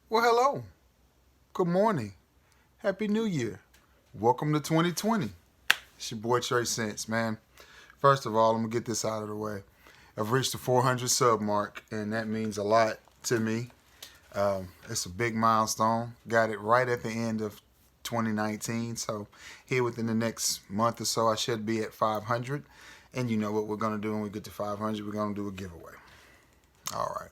Well, hello. Good morning. Happy New Year. Welcome to 2020. It's your boy Trey Sense, man. First of all, I'm going to get this out of the way. I've reached the 400 sub mark, and that means a lot to me. It's a big milestone. Got it right at the end of 2019. So, here within the next month or so, I should be at 500. And you know what we're going to do when we get to 500? We're going to do a giveaway. All right.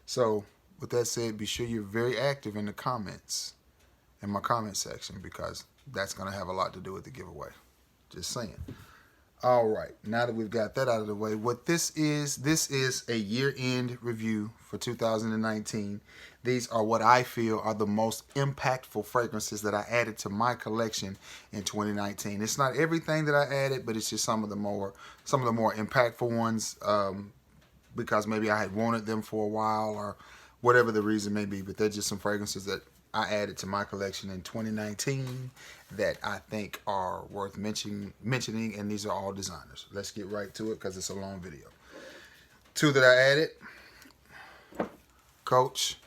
So, with that said, be sure you're very active in the comments, in my comment section, because that's going to have a lot to do with the giveaway. Just saying. All right, now that we've got that out of the way, what this is a year-end review for 2019. These are what I feel are the most impactful fragrances that I added to my collection in 2019. It's not everything that I added, but it's just some of the more impactful ones, because maybe I had wanted them for a while or whatever the reason may be. But they're just some fragrances that I added to my collection in 2019 that I think are worth mentioning, and these are all designers. Let's get right to it because it's a long video. Two that I added, Coach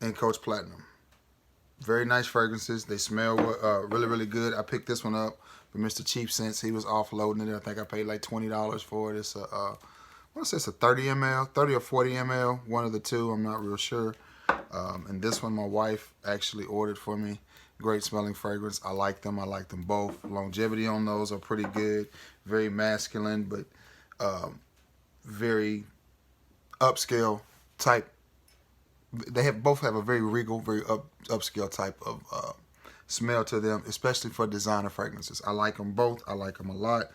and Coach Platinum. Very nice fragrances. They smell really, really good. I picked this one up from Mr. Cheap Sense. He was offloading it. I think I paid like $20 for it. It's I want to say it's a 30 ml, 30 or 40 ml, one of the two. I'm not real sure. And this one my wife actually ordered for me. Great smelling fragrance. I like them. I like them both. Longevity on those are pretty good. Very masculine, but very upscale type. They both have a very regal, very upscale type of smell to them, especially for designer fragrances. I like them both. I like them a lot.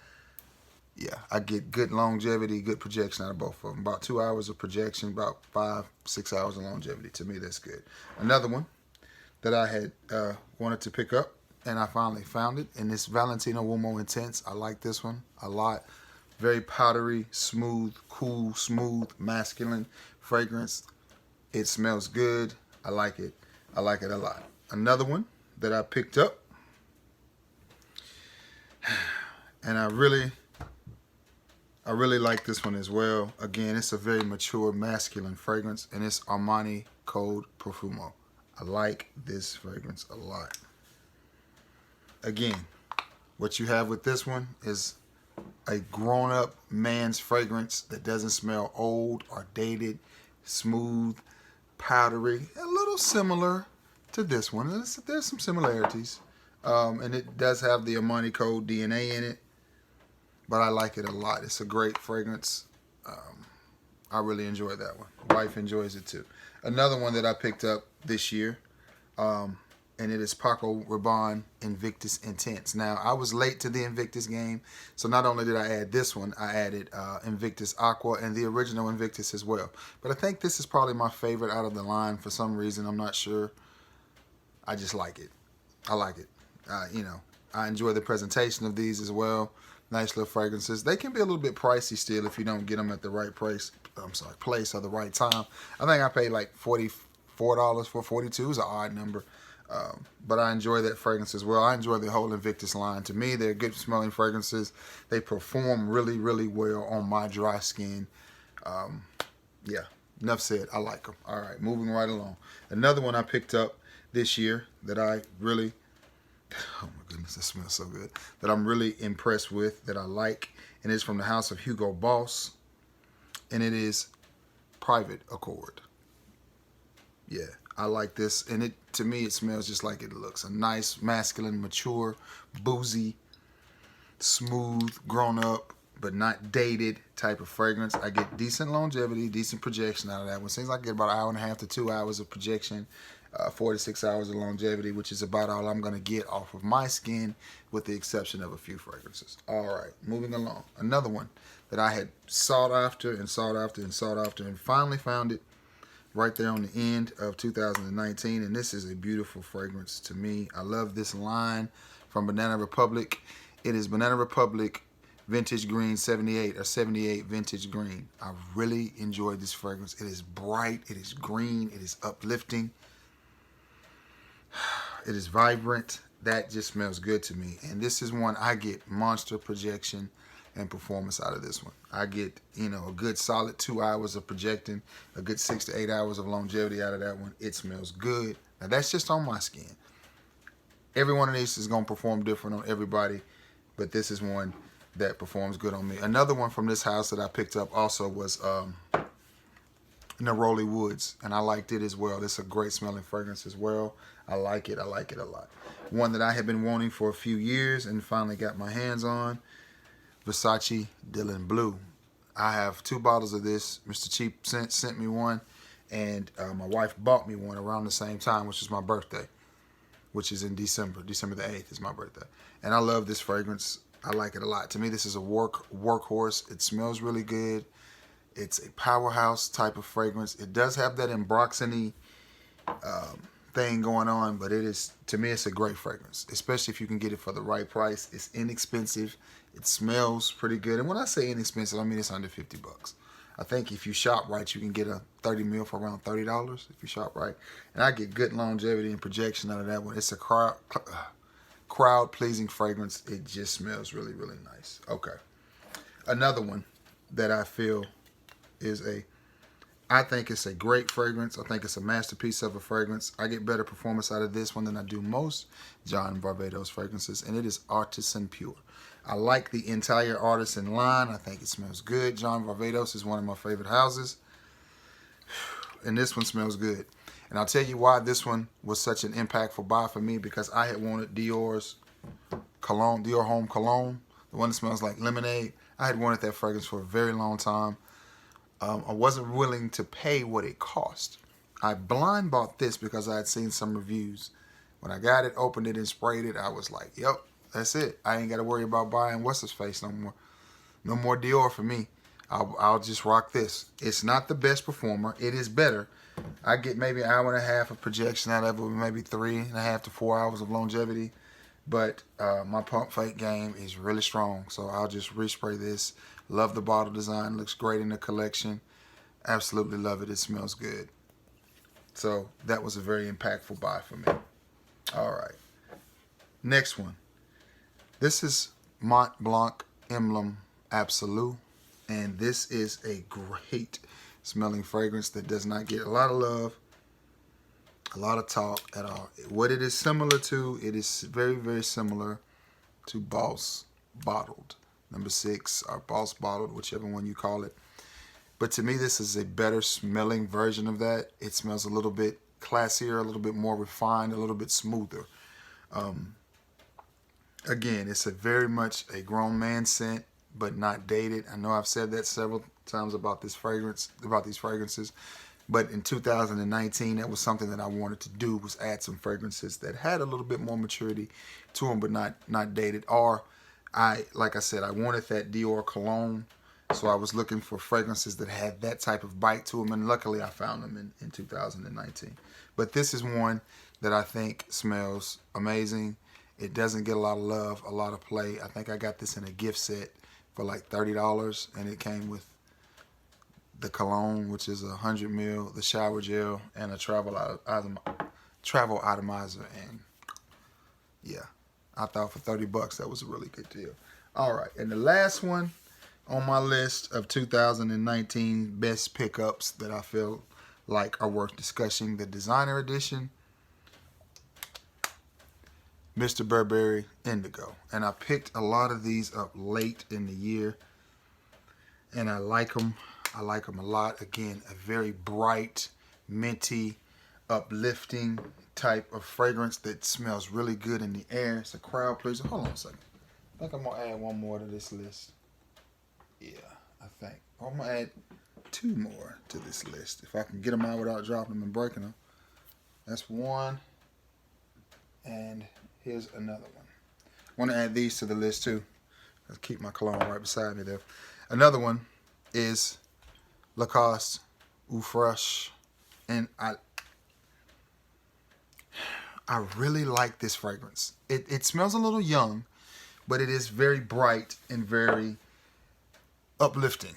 Yeah, I get good longevity, good projection out of both of them. About 2 hours of projection, about 5-6 hours of longevity. To me, that's good. Another one that I had wanted to pick up, and I finally found it, and it's Valentino Uomo Intense. I like this one a lot. Very powdery, smooth, cool, smooth, masculine fragrance. It smells good. I like it. I like it a lot. Another one that I picked up, and I really like this one as well. Again, it's a very mature, masculine fragrance, and it's Armani Code Profumo. I like this fragrance a lot. Again, what you have with this one is a grown-up man's fragrance that doesn't smell old or dated, smooth, powdery, a little similar to this one. There's some similarities, and it does have the Armani Code DNA in it. But I like it a lot. It's a great fragrance. I really enjoy that one. Wife enjoys it too. Another one that I picked up this year, and it is Paco Rabanne Invictus Intense. Now, I was late to the Invictus game, so not only did I add this one, I added Invictus Aqua and the original Invictus as well. But I think this is probably my favorite out of the line for some reason. I'm not sure. I just like it. I like it. I enjoy the presentation of these as well. Nice little fragrances. They can be a little bit pricey still if you don't get them at the right place. Place or the right time. I think I paid like $44 for 42. It's an odd number. But I enjoy that fragrance as well. I enjoy the whole Invictus line. To me, they're good smelling fragrances. They perform really, really well on my dry skin. Yeah, enough said. I like them. All right, moving right along. Another one I picked up this year that I really... Oh my goodness, that smells so good. That I'm really impressed with, that I like. And it's from the house of Hugo Boss. And it is Private Accord. Yeah, I like this. And to me, it smells just like it looks. A nice, masculine, mature, boozy, smooth, grown up, but not dated type of fragrance. I get decent longevity, decent projection out of that one. Seems like I get about 1.5 to 2 hours of projection. 4 to 6 hours of longevity, which is about all I'm going to get off of my skin, with the exception of a few fragrances. All right, moving along. Another one that I had sought after and sought after and sought after and finally found it right there on the end of 2019, and this is a beautiful fragrance to me. I love this line from Banana Republic. It is Banana Republic Vintage Green 78 or 78 Vintage Green. I really enjoyed this fragrance. It is bright, it is green, it is uplifting. It is vibrant. That just smells good to me. And this is one I get monster projection. and performance out of this one. I get, you know, a good solid 2 hours of projecting, a good 6 to 8 hours of longevity out of that one. It smells good. Now that's just on my skin. Every one of these is going to perform different on everybody, but this is one that performs good on me. Another one from this house that I picked up also was Neroli Woods, and I liked it as well. It's a great smelling fragrance as well. I like it. I like it a lot. One that I have been wanting for a few years and finally got my hands on, Versace Dylan Blue. I have 2 bottles of this. Mr. Cheap sent me one, and my wife bought me one around the same time, which is my birthday, which is in December. December the 8th is my birthday. And I love this fragrance. I like it a lot. To me, this is a workhorse. It smells really good. It's a powerhouse type of fragrance. It does have that Ambroxany thing going on, but it is, to me, it's a great fragrance, especially if you can get it for the right price. It's inexpensive. It smells pretty good. And when I say inexpensive, I mean it's under 50 bucks. I think if you shop right, you can get a 30 mil for around $30 if you shop right. And I get good longevity and projection out of that one. It's a crowd-pleasing fragrance. It just smells really, really nice. Okay. Another one that I feel is I think it's a great fragrance. I think it's a masterpiece of a fragrance. I get better performance out of this one than I do most John Varvatos fragrances, and it is Artisan Pure. I like the entire Artisan line. I think it smells good. John Varvatos is one of my favorite houses, and this one smells good. And I'll tell you why this one was such an impactful buy for me, because I had wanted Dior's cologne, Dior Homme Cologne, the one that smells like lemonade. I had wanted that fragrance for a very long time. I wasn't willing to pay what it cost. I blind bought this because I had seen some reviews. When I got it, opened it, and sprayed it, I was like, yep, that's it. I ain't got to worry about buying what's-his-face no more. No more Dior for me. I'll just rock this. It's not the best performer. It is better. I get maybe an hour and a half of projection out of it, maybe 3.5 to 4 hours of longevity. But my pump fake game is really strong, so I'll just respray this. Love the bottle design. Looks great in the collection. Absolutely love it. It smells good. So that was a very impactful buy for me. All right. Next one. This is Mont Blanc Emblem Absolute. And this is a great smelling fragrance that does not get a lot of love, a lot of talk at all. What it is similar to, it is very, very similar to Boss Bottled. Number 6, or Boss Bottled, whichever one you call it. But to me, this is a better smelling version of that. It smells a little bit classier, a little bit more refined, a little bit smoother. Again, it's a very much a grown man scent, but not dated. I know I've said that several times about this fragrance, about these fragrances. But in 2019, that was something that I wanted to do, was add some fragrances that had a little bit more maturity to them, but not dated. Or like I said, I wanted that Dior cologne, so I was looking for fragrances that had that type of bite to them, and luckily I found them in 2019. But this is one that I think smells amazing. It doesn't get a lot of love, a lot of play. I think I got this in a gift set for like $30, and it came with the cologne, which is 100 ml, the shower gel, and a travel atomizer. And yeah, I thought for $30 that was a really good deal. All right, and the last one on my list of 2019 best pickups that I feel like are worth discussing, the designer edition, Mr. Burberry Indigo. And I picked a lot of these up late in the year, and I like them. I like them a lot. Again, a very bright, minty, uplifting type of fragrance that smells really good in the air. It's a crowd pleaser. Hold on a second. I think I'm going to add one more to this list. Yeah, I think. I'm going to add 2 more to this list. If I can get them out without dropping them and breaking them. That's one. And here's another one. I want to add these to the list too. Let's keep my cologne right beside me there. Another one is Lacoste New Fresh. And I really like this fragrance. It smells a little young, but it is very bright and very uplifting.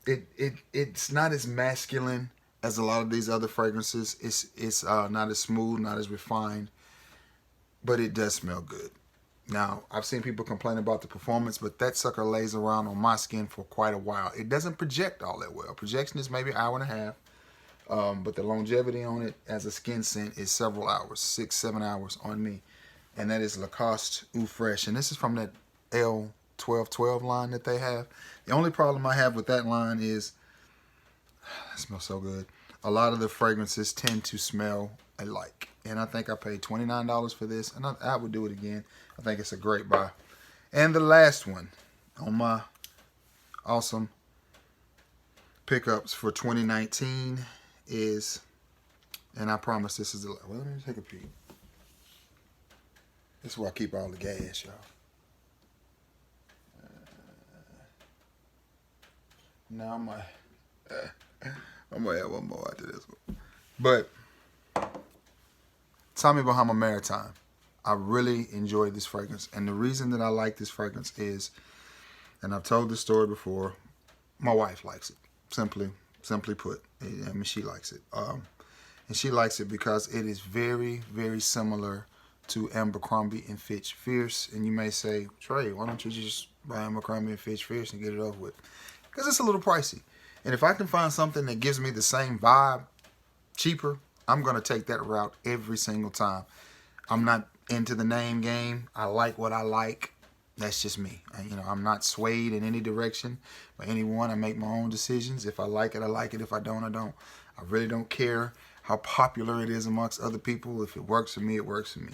It's not as masculine as a lot of these other fragrances. It's not as smooth, not as refined, but it does smell good. Now, I've seen people complain about the performance, but that sucker lays around on my skin for quite a while. It doesn't project all that well. Projection is maybe an hour and a half. But the longevity on it as a skin scent is several hours, 6-7 hours on me. And that is Lacoste New Fresh. And this is from that L1212 line that they have. The only problem I have with that line is, it smells so good. A lot of the fragrances tend to smell alike. And I think I paid $29 for this. And I would do it again. I think it's a great buy. And the last one on my awesome pickups for 2019 is, and I promise this is the, well, let me take a peek. This is where I keep all the gas, y'all. Now I'm gonna add one more after this one. But Tommy Bahama Maritime. I really enjoyed this fragrance, and the reason that I like this fragrance is, and I've told this story before, my wife likes it. Simply put, I mean, she likes it. And she likes it because it is very, very similar to Abercrombie and Fitch Fierce. And you may say, Trey, why don't you just buy Abercrombie and Fitch Fierce and get it over with? Because it's a little pricey. And if I can find something that gives me the same vibe, cheaper, I'm going to take that route every single time. I'm not into the name game. I like what I like. That's just me. I'm not swayed in any direction by anyone. I make my own decisions. If I like it, I like it. If I don't, I don't. I really don't care how popular it is amongst other people. If it works for me, it works for me.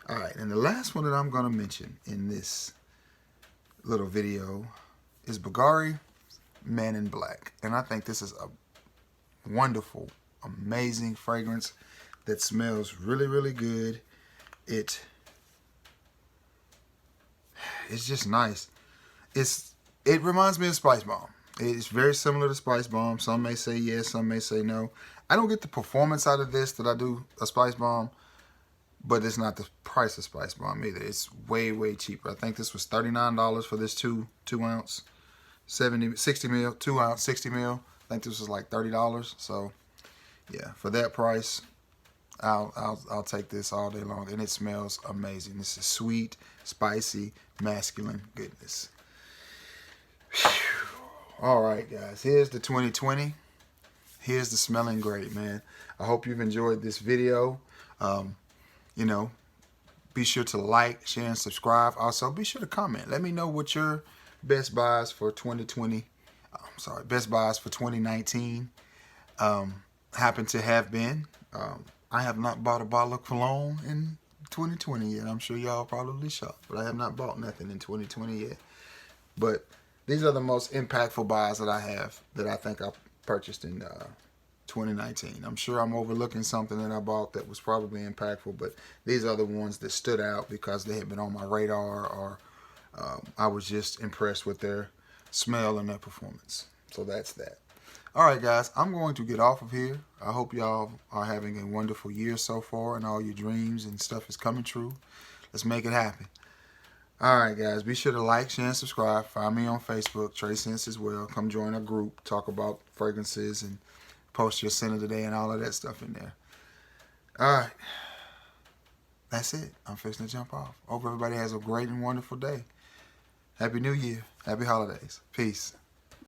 All right, and the last one that I'm going to mention in this little video is Bowgari Man in Black. And I think this is a wonderful, amazing fragrance that smells really, really good. It's just nice. It reminds me of Spice Bomb. It's very similar to Spice Bomb. Some may say yes, some may say no. I don't get the performance out of this that I do a Spice Bomb, but it's not the price of Spice Bomb either. It's way, way cheaper. I think this was $39 for this 2 ounce, 60 mil, 2 ounce, 60 mil. I think this was like $30. So yeah, for that price, I'll take this all day long, and it smells amazing. This is sweet, spicy, masculine goodness. Whew. All right, guys, here's the 2020. Here's the smelling great, man. I hope you've enjoyed this video. Be sure to like, share, and subscribe. Also, be sure to comment. Let me know what your best buys for 2020. Best buys for 2019 happen to have been. I have not bought a bottle of cologne in 2020 yet. I'm sure y'all probably shocked, but I have not bought nothing in 2020 yet. But these are the most impactful buys that I have that I think I purchased in 2019. I'm sure I'm overlooking something that I bought that was probably impactful, but these are the ones that stood out because they had been on my radar, or I was just impressed with their smell and their performance. So that's that. All right, guys, I'm going to get off of here. I hope y'all are having a wonderful year so far, and all your dreams and stuff is coming true. Let's make it happen. All right, guys, be sure to like, share, and subscribe. Find me on Facebook, Trey Sense as well. Come join our group, talk about fragrances, and post your scent of the day and all of that stuff in there. All right, that's it. I'm fixing to jump off. Hope everybody has a great and wonderful day. Happy New Year. Happy holidays. Peace.